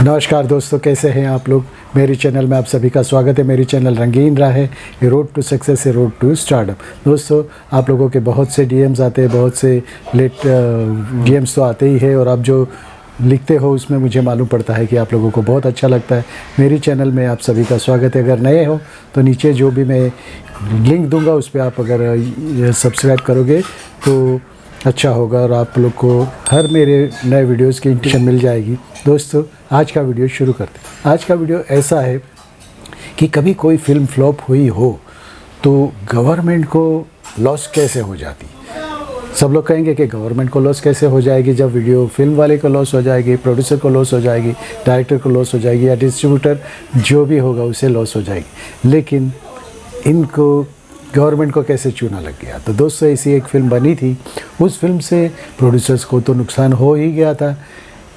नमस्कार दोस्तों, कैसे हैं आप लोग। मेरी चैनल में आप सभी का स्वागत है। मेरी चैनल रंगीन राह है, ये रोड टू सक्सेस है, रोड टू स्टार्टअप। दोस्तों, आप लोगों के बहुत से डीएम्स आते हैं, बहुत से लेट डीएम्स तो आते ही है, और आप जो लिखते हो उसमें मुझे मालूम पड़ता है कि आप लोगों को बहुत अच्छा लगता है। मेरी चैनल में आप सभी का स्वागत है। अगर नए हो तो नीचे जो भी मैं लिंक दूंगा उस पर आप अगर सब्सक्राइब करोगे तो अच्छा होगा, और आप लोग को हर मेरे नए वीडियोस की इंटीमेशन मिल जाएगी। दोस्तों, आज का वीडियो शुरू करते हैं। आज का वीडियो ऐसा है कि कभी कोई फिल्म फ्लॉप हुई हो तो गवर्नमेंट को लॉस कैसे हो जाती। सब लोग कहेंगे कि गवर्नमेंट को लॉस कैसे हो जाएगी, जब वीडियो फिल्म वाले को लॉस हो जाएगी, प्रोड्यूसर को लॉस हो जाएगी, डायरेक्टर को लॉस हो जाएगी, या डिस्ट्रीब्यूटर जो भी होगा उसे लॉस हो जाएगी। लेकिन इनको गवर्नमेंट को कैसे चूना लग गया। तो दोस्तों, ऐसी एक फ़िल्म बनी थी। उस फिल्म से प्रोड्यूसर्स को तो नुकसान हो ही गया था,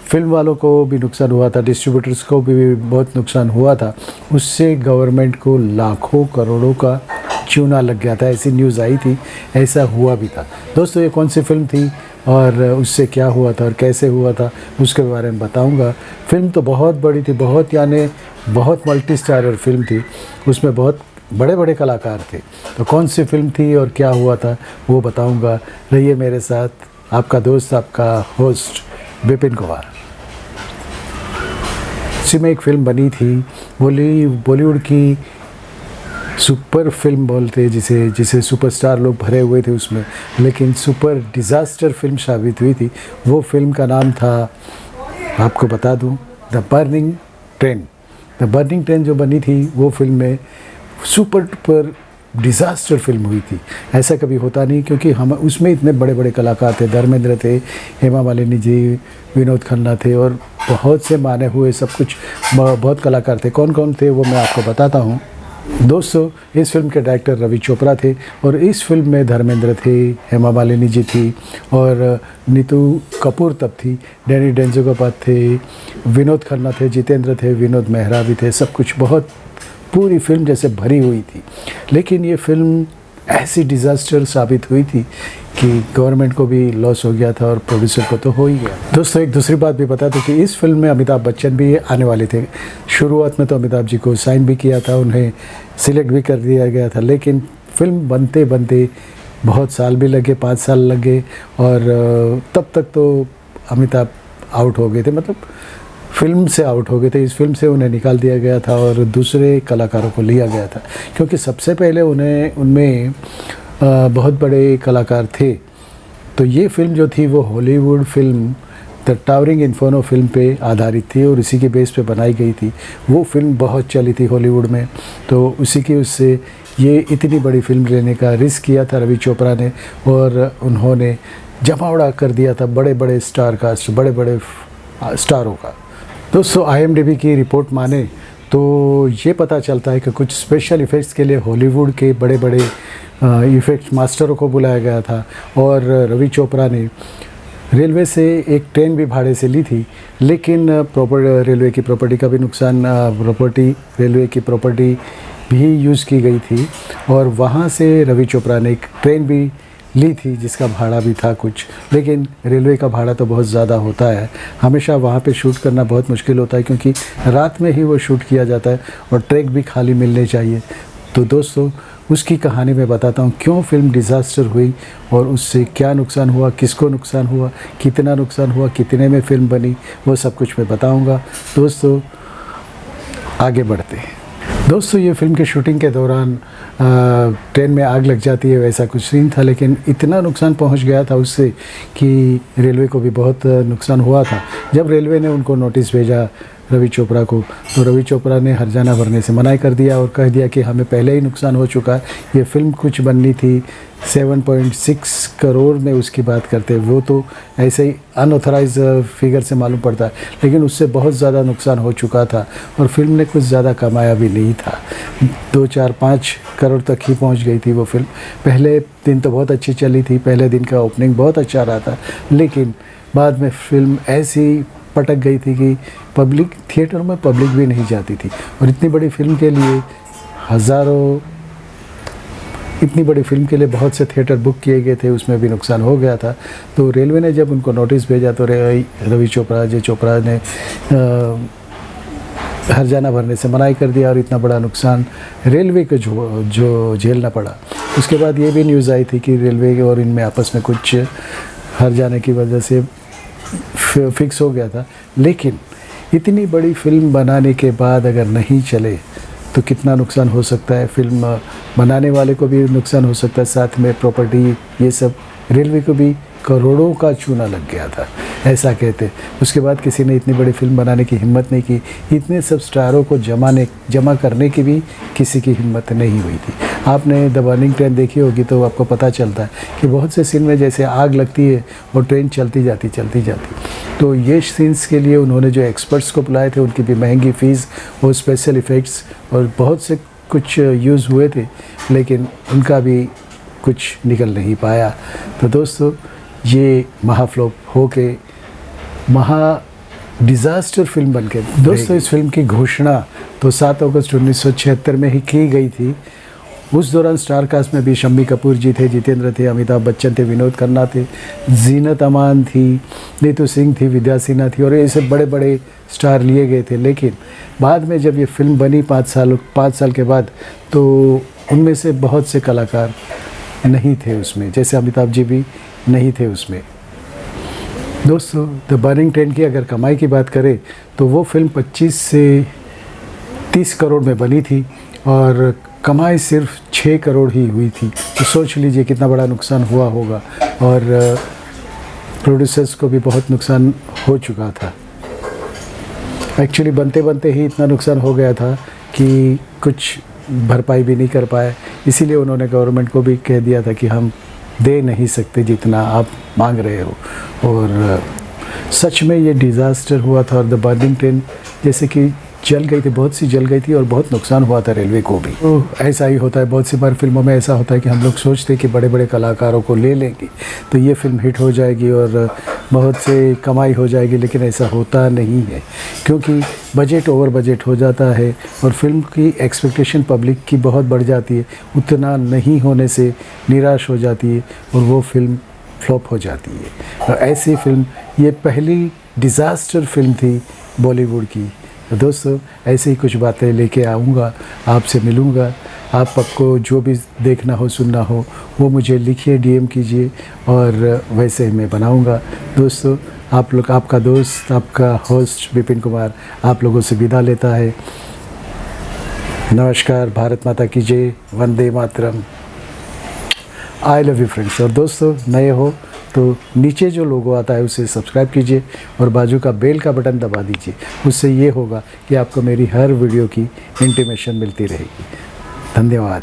फिल्म वालों को भी नुकसान हुआ था, डिस्ट्रीब्यूटर्स को भी बहुत नुकसान हुआ था। उससे गवर्नमेंट को लाखों करोड़ों का चूना लग गया था, ऐसी न्यूज़ आई थी, ऐसा हुआ भी था। दोस्तों, ये कौन सी फिल्म थी और उससे क्या हुआ था और कैसे हुआ था उसके बारे में बताऊंगा। फिल्म तो बहुत बड़ी थी, बहुत मल्टी स्टारर फिल्म थी, उसमें बहुत बड़े बड़े कलाकार थे। तो कौन सी फिल्म थी और क्या हुआ था वो बताऊंगा। रहिए मेरे साथ, आपका दोस्त, आपका होस्ट विपिन कुमार। इसी में एक फ़िल्म बनी थी, बॉलीवुड की सुपर फिल्म बोलते जिसे सुपरस्टार लोग भरे हुए थे उसमें, लेकिन सुपर डिज़ास्टर फिल्म साबित हुई थी। वो फिल्म का नाम था, आपको बता दूं, the burning train. The burning train जो बनी थी वो फिल्म में सुपर डुपर डिज़ास्टर फिल्म हुई थी। ऐसा कभी होता नहीं, क्योंकि हम उसमें इतने बड़े बड़े कलाकार थे, धर्मेंद्र थे, हेमा मालिनी जी, विनोद खन्ना थे, और बहुत से माने हुए सब कुछ बहुत कलाकार थे। कौन कौन थे वो मैं आपको बताता हूँ। दोस्तों, इस फिल्म के डायरेक्टर रवि चोपड़ा थे, और इस फिल्म में धर्मेंद्र थे, हेमा मालिनी जी थी, और नीतू कपूर तब थी, डैनी डेंजोगोपाध्याय थे, विनोद खन्ना थे, जितेंद्र थे, विनोद मेहरा भी थे। सब कुछ बहुत पूरी फिल्म जैसे भरी हुई थी। लेकिन ये फिल्म ऐसी डिज़ास्टर साबित हुई थी कि गवर्नमेंट को भी लॉस हो गया था और प्रोड्यूसर को तो हो ही गया। दोस्तों, एक दूसरी बात भी बता दूं कि इस फिल्म में अमिताभ बच्चन भी आने वाले थे। शुरुआत में तो अमिताभ जी को साइन भी किया था, उन्हें सिलेक्ट भी कर दिया गया था, लेकिन फिल्म बनते बनते बहुत साल भी लगे, 5 साल लगे, और तब तक तो अमिताभ आउट हो गए थे, मतलब फिल्म से आउट हो गए थे। इस फिल्म से उन्हें निकाल दिया गया था और दूसरे कलाकारों को लिया गया था, क्योंकि सबसे पहले उनमें बहुत बड़े कलाकार थे। तो ये फिल्म जो थी वो Hollywood film the towering inferno film पे आधारित थी, और इसी के बेस पे बनाई गई थी। वो फिल्म बहुत चली थी हॉलीवुड में, तो उससे ये इतनी बड़ी फिल्म लेने का रिस्क किया था रवि चोपड़ा ने, और उन्होंने जमावड़ा कर दिया था बड़े बड़े स्टार कास्ट, बड़े बड़े स्टारों का। दोस्तों, IMDb की रिपोर्ट माने तो ये पता चलता है कि कुछ स्पेशल इफ़ेक्ट्स के लिए हॉलीवुड के बड़े बड़े इफ़ेक्ट मास्टरों को बुलाया गया था, और रवि चोपड़ा ने रेलवे से एक ट्रेन भी भाड़े से ली थी। लेकिन रेलवे की प्रॉपर्टी का भी नुकसान, रेलवे की प्रॉपर्टी भी यूज़ की गई थी, और वहाँ से रवि चोपड़ा ने एक ट्रेन भी ली थी जिसका भाड़ा भी था कुछ। लेकिन रेलवे का भाड़ा तो बहुत ज़्यादा होता है, हमेशा वहाँ पे शूट करना बहुत मुश्किल होता है, क्योंकि रात में ही वो शूट किया जाता है और ट्रैक भी खाली मिलने चाहिए। तो दोस्तों, उसकी कहानी मैं बताता हूँ, क्यों फिल्म डिज़ास्टर हुई और उससे क्या नुकसान हुआ, किसको नुकसान हुआ, कितना नुकसान हुआ, कितने में फिल्म बनी, वो सब कुछ मैं बताऊँगा। दोस्तों, आगे बढ़ते हैं। दोस्तों, ये फिल्म के शूटिंग के दौरान ट्रेन में आग लग जाती है, वैसा कुछ सीन था, लेकिन इतना नुकसान पहुंच गया था उससे कि रेलवे को भी बहुत नुकसान हुआ था। जब रेलवे ने उनको नोटिस भेजा रवि चोपड़ा को, तो रवि चोपड़ा ने हर्जाना भरने से मना कर दिया और कह दिया कि हमें पहले ही नुकसान हो चुका है। ये फिल्म कुछ बननी थी 7.6 करोड़ में, उसकी बात करते हैं, वो तो ऐसे ही अनऑथराइज फिगर से मालूम पड़ता है, लेकिन उससे बहुत ज़्यादा नुकसान हो चुका था, और फिल्म ने कुछ ज़्यादा कमाया भी नहीं था। 2, 4, 5 करोड़ तक ही पहुंच गई थी वो फिल्म। पहले दिन तो बहुत अच्छी चली थी, पहले दिन का ओपनिंग बहुत अच्छा रहा था, लेकिन बाद में फिल्म ऐसी पटक गई थी कि थिएटर में पब्लिक भी नहीं जाती थी, और इतनी बड़ी फिल्म के लिए इतनी बड़ी फिल्म के लिए बहुत से थिएटर बुक किए गए थे, उसमें भी नुकसान हो गया था। तो रेलवे ने जब उनको नोटिस भेजा तो रवि चोपड़ा ने हर्जाना भरने से मनाही कर दिया और इतना बड़ा नुकसान रेलवे को जो झेलना पड़ा। उसके बाद ये भी न्यूज़ आई थी कि रेलवे और इनमें आपस में कुछ हर्जाने की वजह से फिक्स हो गया था। लेकिन इतनी बड़ी फिल्म बनाने के बाद अगर नहीं चले तो कितना नुकसान हो सकता है। फिल्म बनाने वाले को भी नुकसान हो सकता है, साथ में प्रॉपर्टी, ये सब। रेलवे को भी करोड़ों का चूना लग गया था, ऐसा कहते। उसके बाद किसी ने इतनी बड़ी फिल्म बनाने की हिम्मत नहीं की। इतने सब स्टारों को जमा करने की भी किसी की हिम्मत नहीं हुई थी। आपने द बर्निंग ट्रेन देखी होगी तो आपको पता चलता है कि बहुत से सीन में जैसे आग लगती है और ट्रेन चलती जाती। तो ये सीन्स के लिए उन्होंने जो एक्सपर्ट्स को बुलाए थे, उनकी भी महंगी फ़ीस और स्पेशल इफ़ेक्ट्स और बहुत से कुछ यूज़ हुए थे, लेकिन उनका भी कुछ निकल नहीं पाया। तो दोस्तों, ये महाफ्लॉप होके डिज़ास्टर फिल्म बन के दोस्तों, इस फिल्म की घोषणा तो 7 अगस्त 1976 में ही की गई थी। उस दौरान स्टार कास्ट में भी शम्मी कपूर जी थे, जितेंद्र थे, अमिताभ बच्चन थे, विनोद खन्ना थे, जीनत अमान थी, नीतू सिंह थी, विद्या सिन्हा थी और ऐसे बड़े बड़े स्टार लिए गए थे। लेकिन बाद में जब ये फिल्म बनी 5 साल के बाद, तो उनमें से बहुत से कलाकार नहीं थे उसमें, जैसे अमिताभ जी भी नहीं थे उसमें। दोस्तों, द बर्निंग ट्रेन की अगर कमाई की बात करें तो वो फिल्म 25 से 30 करोड़ में बनी थी और कमाई सिर्फ 6 करोड़ ही हुई थी। तो सोच लीजिए कितना बड़ा नुकसान हुआ होगा और प्रोड्यूसर्स को भी बहुत नुकसान हो चुका था। एक्चुअली बनते ही इतना नुकसान हो गया था कि कुछ भरपाई भी नहीं कर पाए। इसीलिए उन्होंने गवर्नमेंट को भी कह दिया था कि हम दे नहीं सकते जितना आप मांग रहे हो। और सच में ये डिज़ास्टर हुआ था और द बर्निंग ट्रेन जैसे कि जल गई थी, बहुत सी जल गई थी और बहुत नुकसान हुआ था रेलवे को भी। तो ऐसा ही होता है, बहुत सी बार फिल्मों में ऐसा होता है कि हम लोग सोचते हैं कि बड़े बड़े कलाकारों को ले लेंगे तो ये फिल्म हिट हो जाएगी और बहुत से कमाई हो जाएगी, लेकिन ऐसा होता नहीं है क्योंकि बजट ओवर बजट हो जाता है और फिल्म की एक्सपेक्टेशन पब्लिक की बहुत बढ़ जाती है। उतना नहीं होने से निराश हो जाती है और वो फिल्म फ्लॉप हो जाती है। और ऐसी फिल्म, ये पहली डिज़ास्टर फिल्म थी बॉलीवुड की। तो दोस्तों, ऐसे ही कुछ बातें लेके आऊँगा, आपसे मिलूँगा। आपको जो भी देखना हो, सुनना हो, वो मुझे लिखिए, DM कीजिए और वैसे ही मैं बनाऊँगा। दोस्तों, आप लोग, आपका दोस्त, आपका होस्ट विपिन कुमार आप लोगों से विदा लेता है। नमस्कार, भारत माता की जय, Vande Mataram, I love you friends. और दोस्तों, नए हो तो नीचे जो लोगो आता है उसे सब्सक्राइब कीजिए और बाजू का बेल का बटन दबा दीजिए। उससे ये होगा कि आपको मेरी हर वीडियो की इंटीमेशन मिलती रहेगी। धन्यवाद।